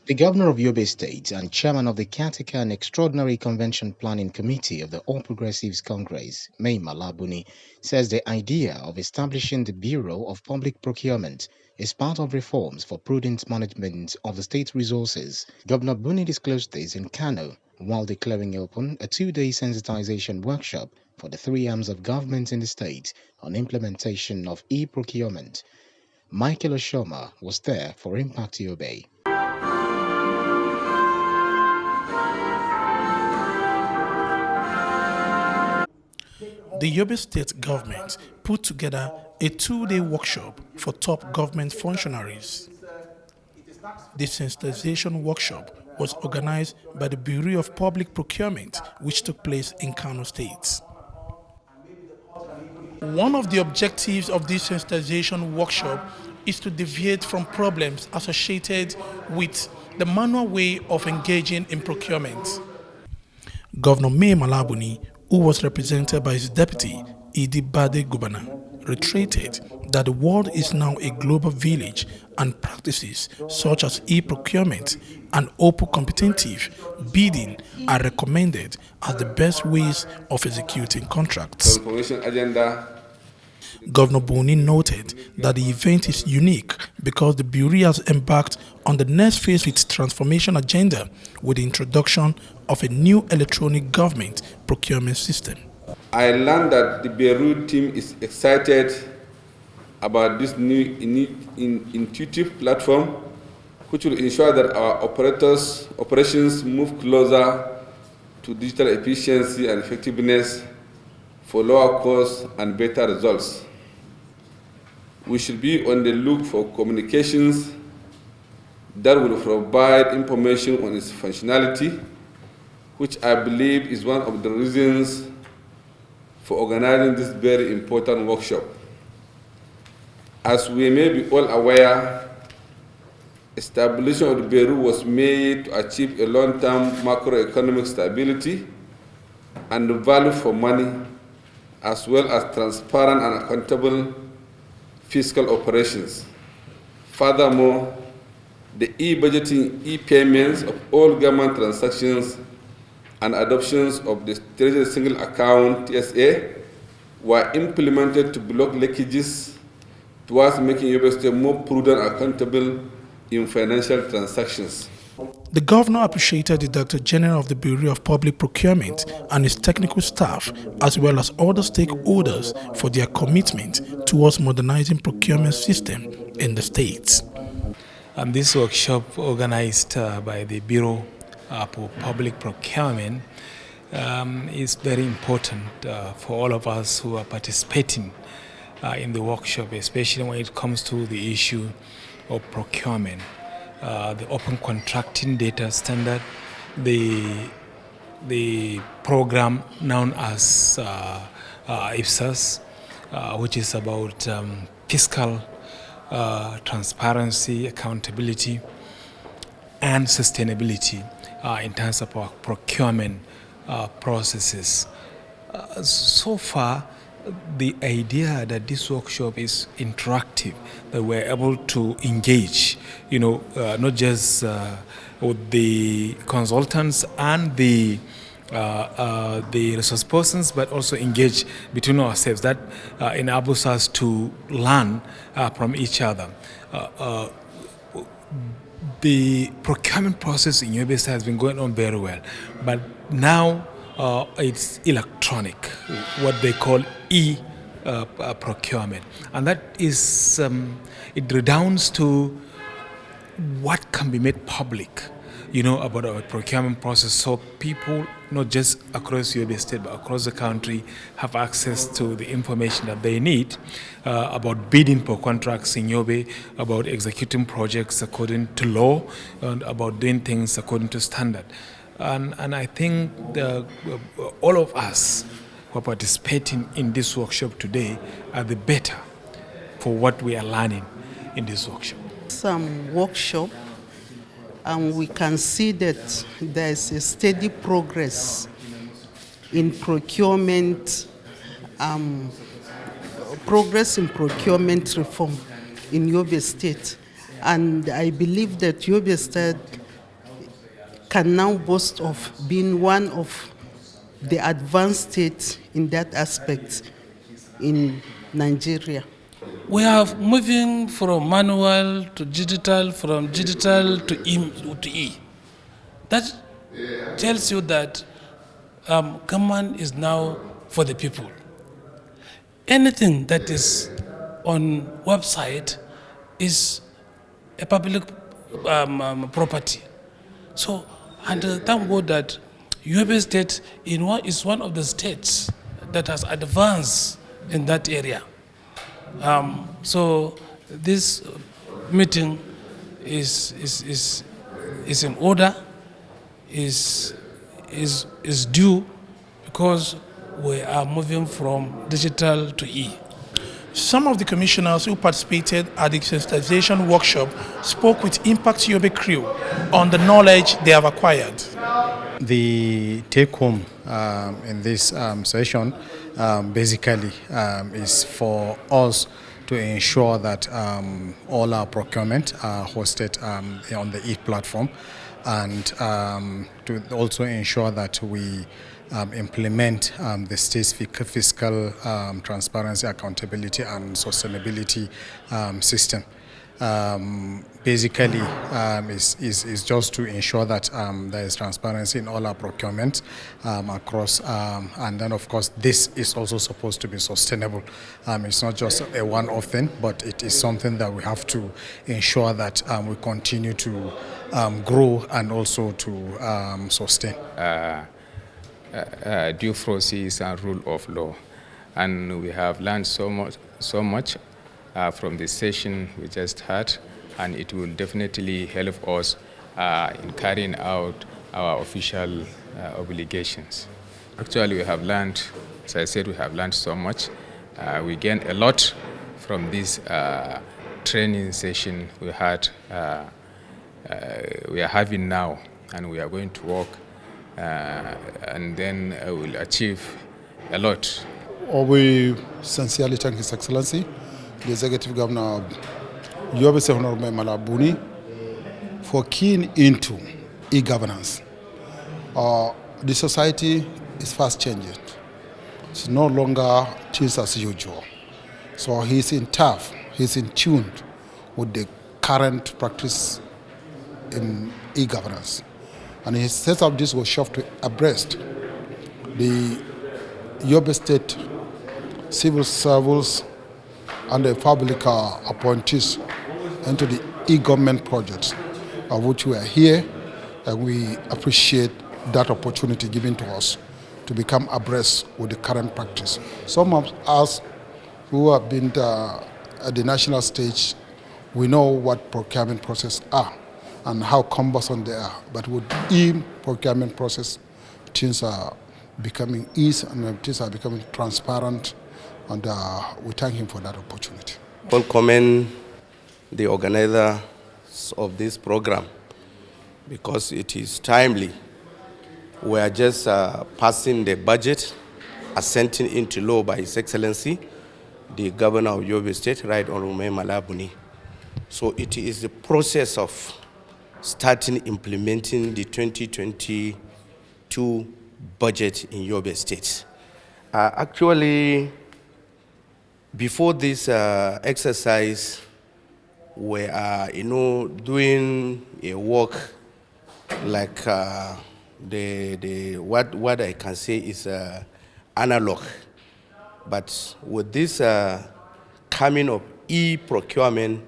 The governor of Yobe State and chairman of the Caretaker and Extraordinary Convention Planning Committee of the All Progressives Congress, Mai Malabuni, says the idea of establishing the Bureau of Public Procurement is part of reforms for prudent management of the state resources. Governor Buni disclosed this in Kano while declaring open a two-day sensitization workshop for the three arms of government in the state on implementation of e-procurement. Michael Oshoma was there for Impact Yobe. The Yobe State government put together a two-day workshop for top government functionaries. The sensitization workshop was organized by the Bureau of Public Procurement, which took place in Kano State. One of the objectives of this sensitization workshop is to deviate from problems associated with the manual way of engaging in procurement. Governor Mai Malabuni, who was represented by his deputy, Idi Bade Gubana, reiterated that the world is now a global village and practices such as e-procurement and open competitive bidding are recommended as the best ways of executing contracts. Governor Buni noted that the event is unique because the Bureau has embarked on the next phase of its transformation agenda with the introduction of a new electronic government procurement system. I learned that the Bureau team is excited about this new intuitive platform, which will ensure that our operations move closer to digital efficiency and effectiveness for lower costs and better results. We should be on the look for communications that will provide information on its functionality, which I believe is one of the reasons for organizing this very important workshop. As we may be all aware, establishment of the Bureau was made to achieve a long-term macroeconomic stability and value for money, as well as transparent and accountable fiscal operations. Furthermore, the e-budgeting, e-payments of all government transactions and adoptions of the Treasury Single Account TSA were implemented to block leakages towards making Yobe State more prudent and accountable in financial transactions. The governor appreciated the Director General of the Bureau of Public Procurement and his technical staff, as well as other stakeholders, for their commitment towards modernizing procurement system in the states. And this workshop, organized by the Bureau for Public Procurement, is very important for all of us who are participating in the workshop, especially when it comes to the issue of procurement. The open contracting data standard, the program known as IPSAS, which is about fiscal transparency, accountability, and sustainability in terms of our procurement processes. So far, the idea that this workshop is interactive, that we're able to engage, not just with the consultants and the resource persons, but also engage between ourselves. That enables us to learn from each other. The procurement process in Yobe has been going on very well, but now it's electronic, what they call e-procurement, and that is it redounds to what can be made public, about our procurement process, so people not just across Yobe State but across the country have access to the information that they need about bidding for contracts in Yobe, about executing projects according to law, and about doing things according to standard. And I think all of us who are participating in this workshop today are the better for what we are learning in this workshop. Some workshop, and we can see that there is a steady progress in procurement, reform in Yobe State. And I believe that Yobe State can now boast of being one of the advanced states in that aspect in Nigeria. We are moving from manual to digital, from digital to E. That tells you that government is now for the people. Anything that is on website is a public property. So, and thank God that Yobe State is one of the states that has advanced in that area. So this meeting is in order, is due, because we are moving from digital to E. Some of the commissioners who participated at the sensitization workshop spoke with Impact Yobe crew on the knowledge they have acquired. The take-home in this session basically is for us to ensure that all our procurement are hosted on the E-platform, and to also ensure that we implement the state's fiscal transparency, accountability and sustainability system. Basically is just to ensure that there is transparency in all our procurement across, and then of course this is also supposed to be sustainable. It's not just a one-off thing, but it is something that we have to ensure that we continue to grow and also to sustain. Due process and rule of law, and we have learned so much from the session we just had, and it will definitely help us in carrying out our official obligations. Actually, we have learned, as I said, we have learned so much. We gained a lot from this training session we had, we are having now, and we are going to work, and then we'll achieve a lot. We sincerely thank His Excellency, the Executive Governor of Yobe State, Honorable Malabuni, for keying into e-governance. The society is fast changing. It's no longer things as usual. So he's in tune with the current practice in e-governance. And he set up this workshop to abreast the Yobe State civil servants and the public appointees into the e-government projects, of which we are here, and we appreciate that opportunity given to us to become abreast with the current practice. Some of us who have been at the national stage, we know what procurement process are and how cumbersome they are. But with e-procurement process, things are becoming easy and things are becoming transparent, and we thank him for that opportunity. I commend the organizers of this program because it is timely. We are just passing the budget, assenting into law by His Excellency, the Governor of Yobe State, Right Honorable Malabuni. So it is the process of starting implementing the 2022 budget in Yobe State. Actually, before this exercise, we are, doing a work like what I can say is analog. But with this coming of e-procurement,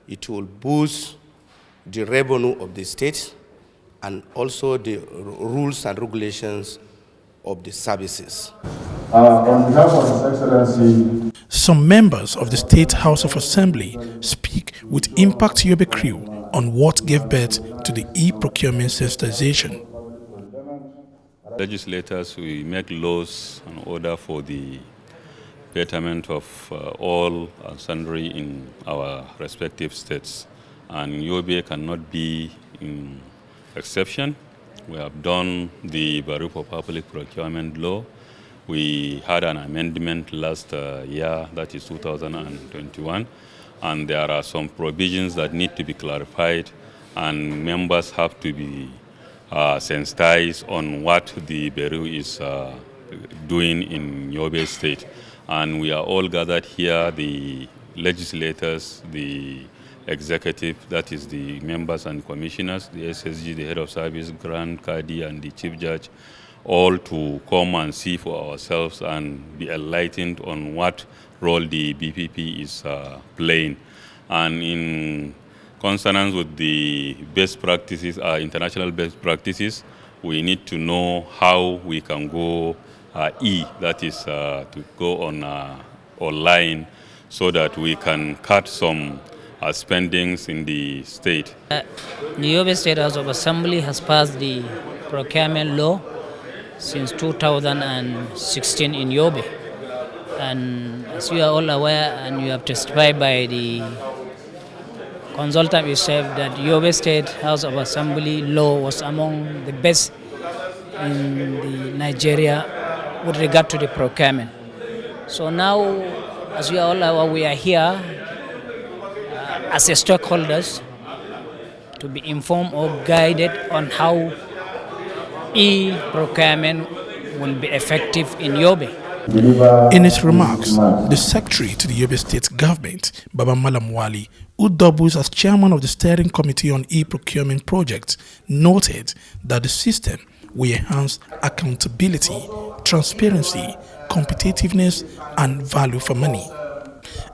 it will boost the revenue of the state and also the rules and regulations of the services. On behalf of His Excellency, some members of the State House of Assembly speak with Impact Yobe crew on what gave birth to the e-procurement sensitization. Legislators, we make laws in order for the betterment of all and sundry in our respective states. and Yobe cannot be in exception. We have done the Bureau for Public Procurement law. We had an amendment last year, that is 2021, and there are some provisions that need to be clarified, and members have to be sensitized on what the Bureau is doing in Yobe State. And we are all gathered here, the legislators, the executive, that is the members and commissioners, the SSG, the head of service, Grand Kadi, and the chief judge, all to come and see for ourselves and be enlightened on what role the BPP is playing. And in consonance with the best practices, international best practices, we need to know how we can go that is to go on online, so that we can cut some spendings in the state. The Yobe State House of Assembly has passed the procurement law since 2016 in Yobe. And as you are all aware, and you have testified by the consultant yourself, that Yobe State House of Assembly law was among the best in the Nigeria with regard to the procurement. So now, as you are all aware, we are here as a stakeholders to be informed or guided on how e-procurement will be effective in Yobe. In his remarks, the secretary to the Yobe State government, Baba Malam Wali, who doubles as chairman of the steering committee on e-procurement projects, noted that the system will enhance accountability, transparency, competitiveness, and value for money.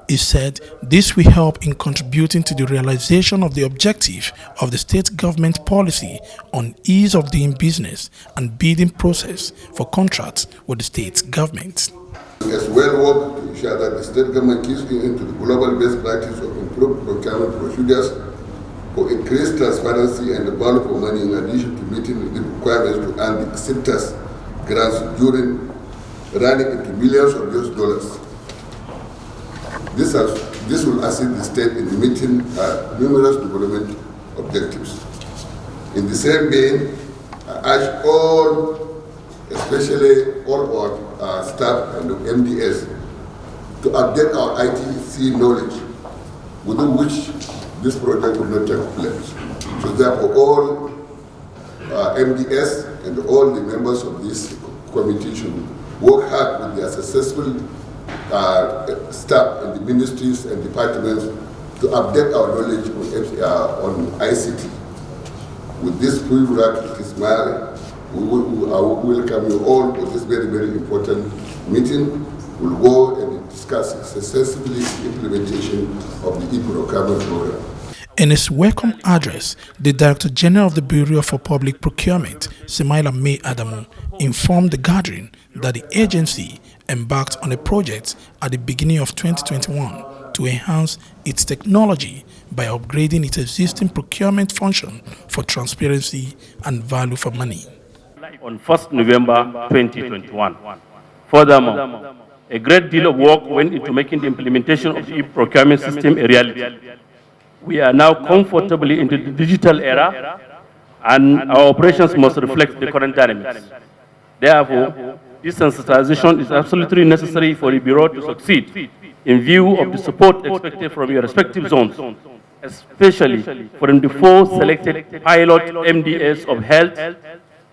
He said this will help in contributing to the realization of the objective of the state government policy on ease of doing business and bidding process for contracts with the state government. As well work to ensure that the state government keeps into the global best practice of improved procurement procedures for increased transparency and the value for money, in addition to meeting the requirements to earn the acceptance grants during running into millions of US dollars. This will assist the state in meeting numerous development objectives. In the same vein, I urge all, especially all our staff and the MDS, to update our ITC knowledge, within which this project will not take place. So therefore, all MDS and all the members of this committee should work hard with their successful staff in the ministries and departments to update our knowledge on ICT. With this prerequisite smile, we will welcome you all for this very, very important meeting. We'll go and discuss successfully the implementation of the E-procurement program. In his welcome address, the Director General of the Bureau for Public Procurement, Semaila May Adamu, informed the gathering that the agency embarked on a project at the beginning of 2021 to enhance its technology by upgrading its existing procurement function for transparency and value for money. On 1st November 2021. Furthermore, a great deal of work went into making the implementation of the e-procurement system a reality. We are now comfortably into the digital era, and our operations must reflect the current dynamics. Therefore, this sensitization is absolutely necessary for the Bureau to succeed in view of the support expected from your respective zones, especially from the 4 selected pilot MDS of health,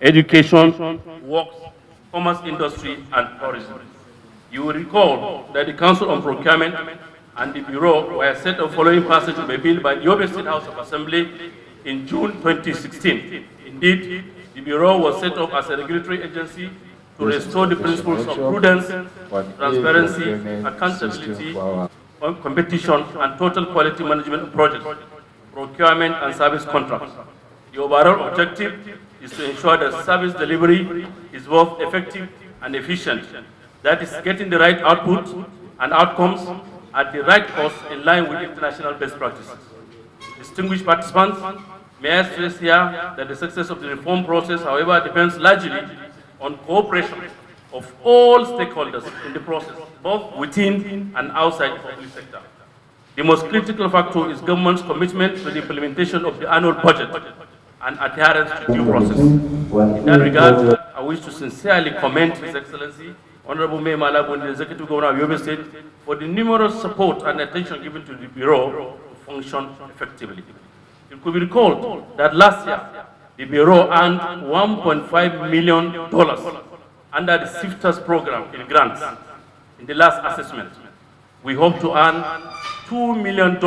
education, works, commerce, industry, and tourism. You will recall that the Council on Procurement and the Bureau were set up following passage of a bill by the Yobe State House of Assembly in June 2016. Indeed, the Bureau was set up as a regulatory agency to restore the principles of prudence, transparency, accountability, competition, and total quality management of projects, procurement, and service contracts. The overall objective is to ensure that service delivery is both effective and efficient, that is, getting the right output and outcomes at the right cost in line with international best practices. Distinguished participants, may I stress here that the success of the reform process, however, depends largely on cooperation of all stakeholders in the process, both within and outside the public sector. The most critical factor is government's commitment to the implementation of the annual budget and adherence to due process. In that regard, I wish to sincerely commend His Excellency, Honorable Mayor Malabuni, the Executive Governor of Yobe State, for the numerous support and attention given to the Bureau to function effectively. It could be recalled that last year, the Bureau earned $1.5 million under the SIFTAS program in grants in the last assessment. We hope to earn $2 million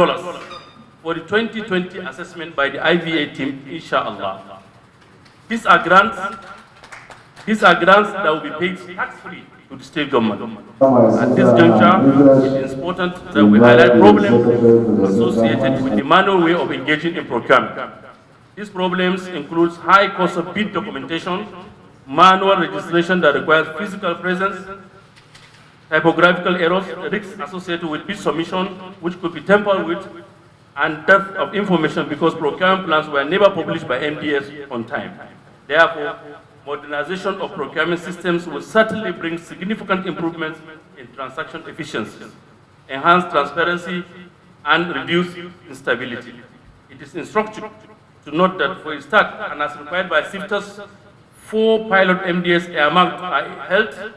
for the 2020 assessment by the IVA team, inshallah. These are grants that will be paid tax-free to the state government. At this juncture, it is important that we highlight problems associated with the manual way of engaging in procurement. These problems include high cost of bid documentation, manual registration that requires physical presence, typographical errors, risks associated with bid submission, which could be tampered with, and theft of information because procurement plans were never published by MDS on time. Therefore, modernization of procurement systems will certainly bring significant improvements in transaction efficiency, enhance transparency, and reduce instability. It is instructive to note that for a start, and as required by SIFTAS, 4 pilot MDS earmarked are health,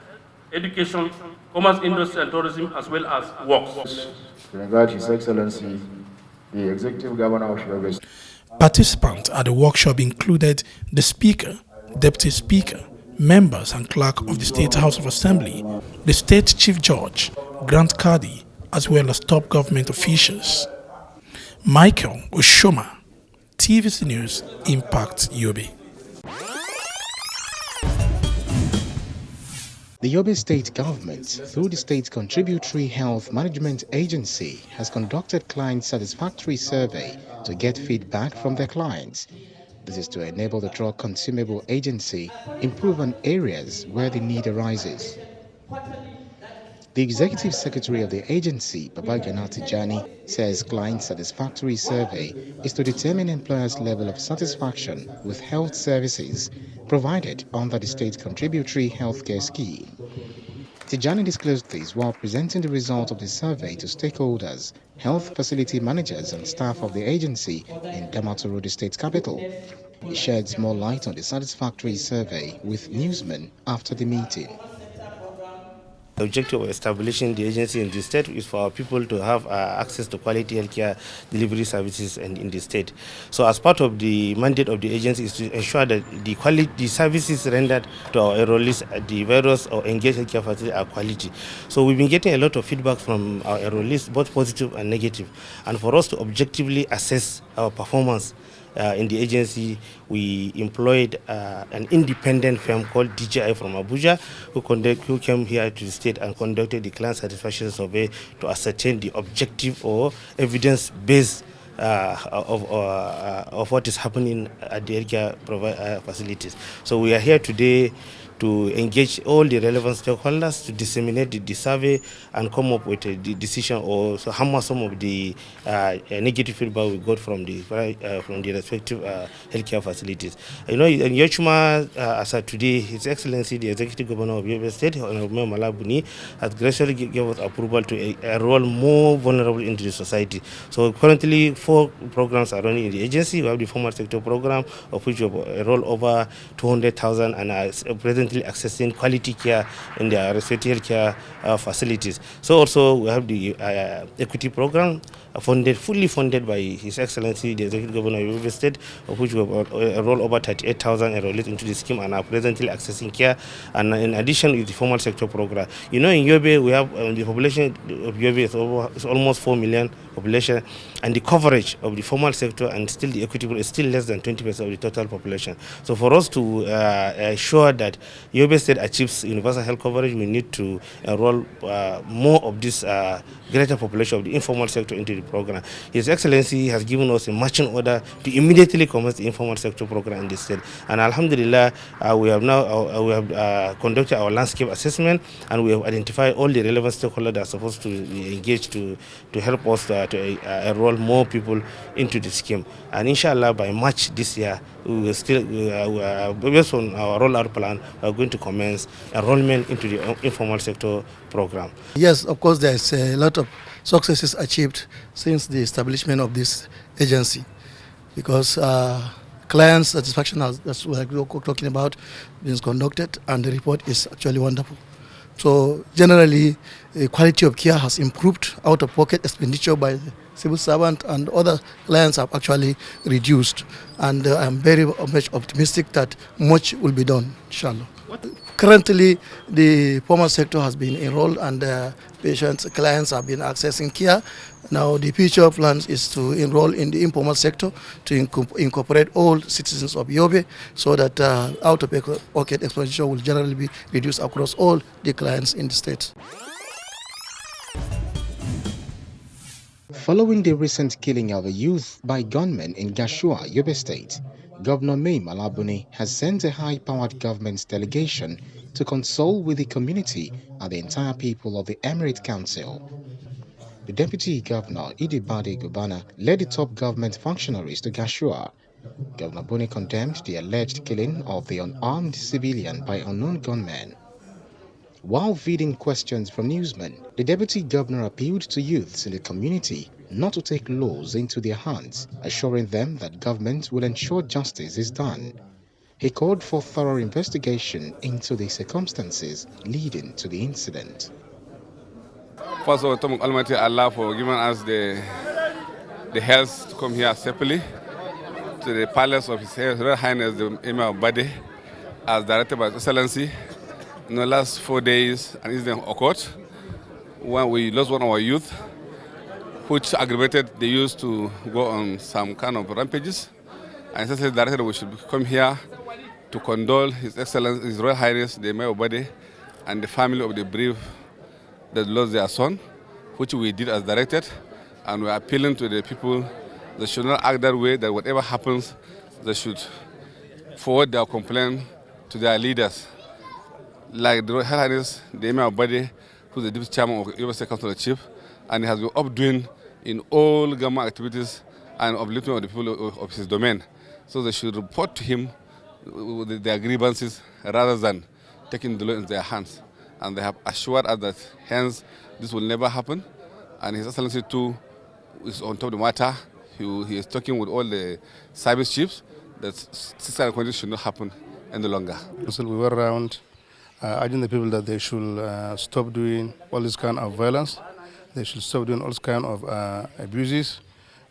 education, commerce, industry, and tourism, as well as works. To invite His Excellency, the Executive Governor of Yobe. Participants at the workshop included the Speaker, Deputy Speaker, members and clerk of the State House of Assembly, the State Chief Judge, Grant Kadi, as well as top government officials. Michael Oshoma, TVC News, Impact Yobe. The Yobe State government, through the State Contributory Health Management Agency, has conducted client satisfactory survey to get feedback from their clients. This is to enable the Drug Consumable Agency improve on areas where the need arises. The Executive Secretary of the agency, Babagana Tijani, says client satisfactory survey is to determine employers' level of satisfaction with health services provided under the State Contributory Healthcare Scheme. Tijani disclosed this while presenting the result of the survey to stakeholders, health facility managers and staff of the agency in Damaturu, the state capital. He sheds more light on the satisfactory survey with newsmen after the meeting. The objective of establishing the agency in the state is for our people to have access to quality healthcare delivery services in the state. So as part of the mandate of the agency is to ensure that the services rendered to our enrollees at the various or engaged healthcare facilities are quality. So we've been getting a lot of feedback from our enrollees, both positive and negative. And for us to objectively assess our performance in the agency, we employed an independent firm called DJI from Abuja, who came here to the state and conducted the client satisfaction survey to ascertain the objective or evidence-based of what is happening at the healthcare facilities. So we are here today to engage all the relevant stakeholders to disseminate the survey and come up with a decision or so hammer some of the negative feedback we got from the respective healthcare facilities. You know, in Yochuma, as of today, His Excellency, the Executive Governor of Yobe State, Honorable Malabuni, has graciously given us approval to enroll more vulnerable into the society. So currently, 4 programs are running in the agency. We have the formal sector program, of which we have enrolled over 200,000 and are presently accessing quality care in their respective care facilities. So also we have the equity program fully funded by His Excellency the Executive Governor of Yobe State, of which we have enrolled over 38,000 enrollees into the scheme and are presently accessing care. And in addition with the formal sector program, you know, in Yobe we have the population of Yobe is almost 4 million population, and the coverage of the formal sector and still the equitable is still less than 20% of the total population. So for us to ensure that Yobe State achieves universal health coverage, we need to enroll more of this greater population of the informal sector into the program. His Excellency has given us a marching order to immediately commence the informal sector program in the state. And Alhamdulillah, we have now conducted our landscape assessment, and we have identified all the relevant stakeholders that are supposed to be engaged to help us to enroll more people into the scheme. And inshallah, by March this year, we will still, based on our rollout plan, we are going to commence enrollment into the informal sector program. Yes, of course, there's a lot of successes achieved since the establishment of this agency, because client satisfaction, that's what we're talking about, is conducted, and the report is actually wonderful. So generally, the quality of care has improved. Out-of-pocket expenditure by the civil servant and other clients have actually reduced, and I'm very much optimistic that much will be done, inshallah. Currently, the formal sector has been enrolled, and patients, clients have been accessing care. Now, the future plans is to enroll in the informal sector to incorporate all citizens of Yobe, so that out-of-pocket expenditure will generally be reduced across all the clients in the state. Following the recent killing of a youth by gunmen in Gashua, Yobe State, Governor May Malabuni has sent a high-powered government delegation to consult with the community and the entire people of the Emirate Council. The Deputy Governor, Idibade Gubana, led the top government functionaries to Gashua. Governor Buni condemned the alleged killing of the unarmed civilian by unknown gunmen. While feeding questions from newsmen, the Deputy Governor appealed to youths in the community not to take laws into their hands, assuring them that government will ensure justice is done. He called for thorough investigation into the circumstances leading to the incident. First of all, thank Almighty Allah for giving us the health to come here safely to the palace of His Royal Highness the Emir of Bade, as directed by His Excellency. In the last 4 days, an incident occurred when we lost one of our youth, which aggravated the youth to go on some kind of rampages. And His Excellency directed that we should come here to condole His Excellency, His Royal Highness the Emir of Bade, and the family of the bereaved that lost their son, which we did as directed. And we are appealing to the people they should not act that way, that whatever happens, they should forward their complaint to their leaders. Like the Royal Highness, the Emir of Bade, who is the Deputy Chairman of Yobe State Council of Chief, and he has been updoing in all government activities and uplifting of the people of his domain. So they should report to him their grievances rather than taking the law in their hands. And they have assured us that hence this will never happen. And His Excellency too is on top of the matter. He is talking with all the service chiefs that this kind of condition should not happen any longer. So we were around urging the people that they should stop doing all this kind of violence. They should stop doing all this kind of abuses,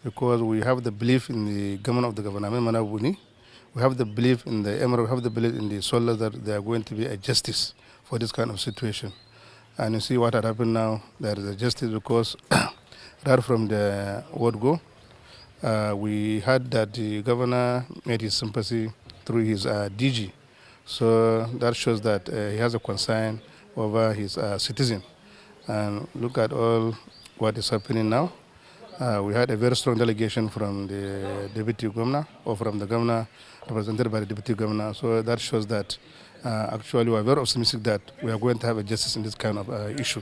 because we have the belief in the government of the Governor Manabuni. We have the belief in the Emirate, we have the belief in the Solar that there are going to be a justice for this kind of situation. And you see what had happened now, there is a justice, because right from the word go, we heard that the governor made his sympathy through his DG. So that shows that he has a concern over his citizen. And look at all what is happening now. We had a very strong delegation from the deputy governor, or from the governor represented by the deputy governor. So that shows that actually we are very optimistic that we are going to have a justice in this kind of issue.